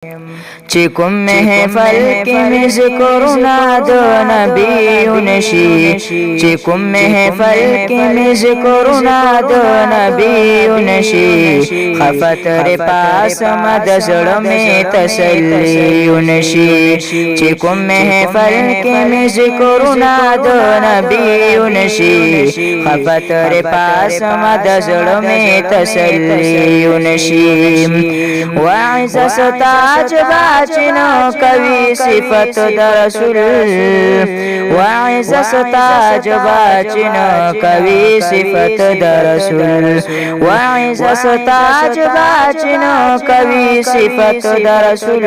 چکم محفل کی میں ذکرنا دو نبیون شی چکم محفل کی میں ذکرنا دو نبیون شی خفتر پاس مدزڑ میں تسلیون شی چکم محفل کی میں ذکرنا دو نبیون شی خفتر پاس مدزڑ میں تسلیون شی وعز ستاج باچنو کبھی صفت در رسول وعز ستاج باچنو کبھی صفت در رسول وعز ستاج باچنو کبھی صفت در رسول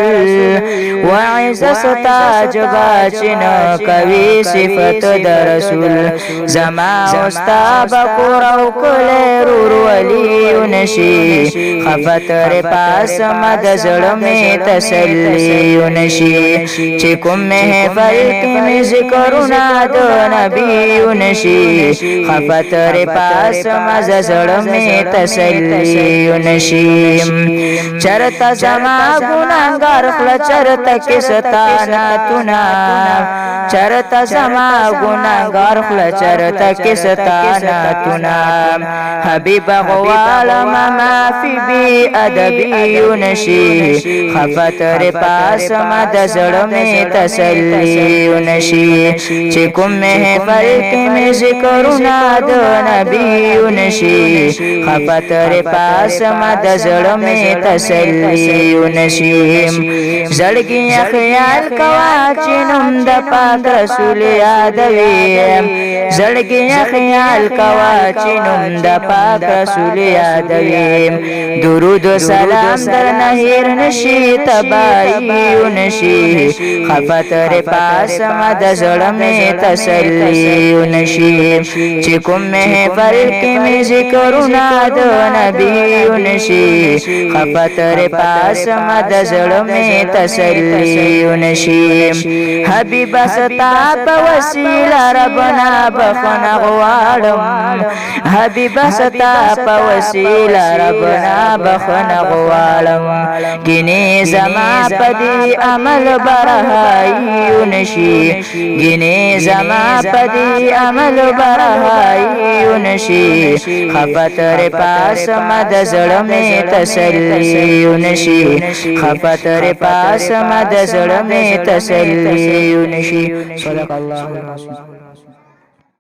وعز ستاج باچنو کبھی صفت در رسول زما استاب قرو کل رور ولی نشی خفتر پاس مدزڑ میں تسلیون شی چکم محفل کی میں ذکرنا دو نبیون شی خفتر پاس مدزڑ میں تسلیون شی چرتا زما گناہگار خلا چرتا کستانا تنا چرتا زما گناہگار خلا چرتا کستانا تنا حبیب غوال ما فی بی ادبیون شی خفتر پاس مدزڑ میں تسلیون شی چکم محفل کی میں ذکرنا دو نبیون شی خفتر پاس مدزڑ میں تسلیون شی زڑگی خیال کوا چنم دا پاک رسول یادوی زڑگی خیال کوا چنم دا پاک رسول یادوی درود و سلام در نهیر نشی تبایی نشی خفتر پاس مدزڑ میں تسلیون شی چکم محفل کی میں ذکرنا دو نبیون شی خفتر پاس مدزڑ میں تسلیون شی حبیب ستا پا وسیلہ ربنا بخن غوارم حبیب ستا پا وسیلہ ربنا بخن غوارم گنی زما پدی عمل برہائیون شی گنی زما پدی عمل برہائیون شی خفتر پاس مدزڑ میں تسلیون شی خفتر پاس مدزڑ میں تسلیون شی صدق اللہ العظیم.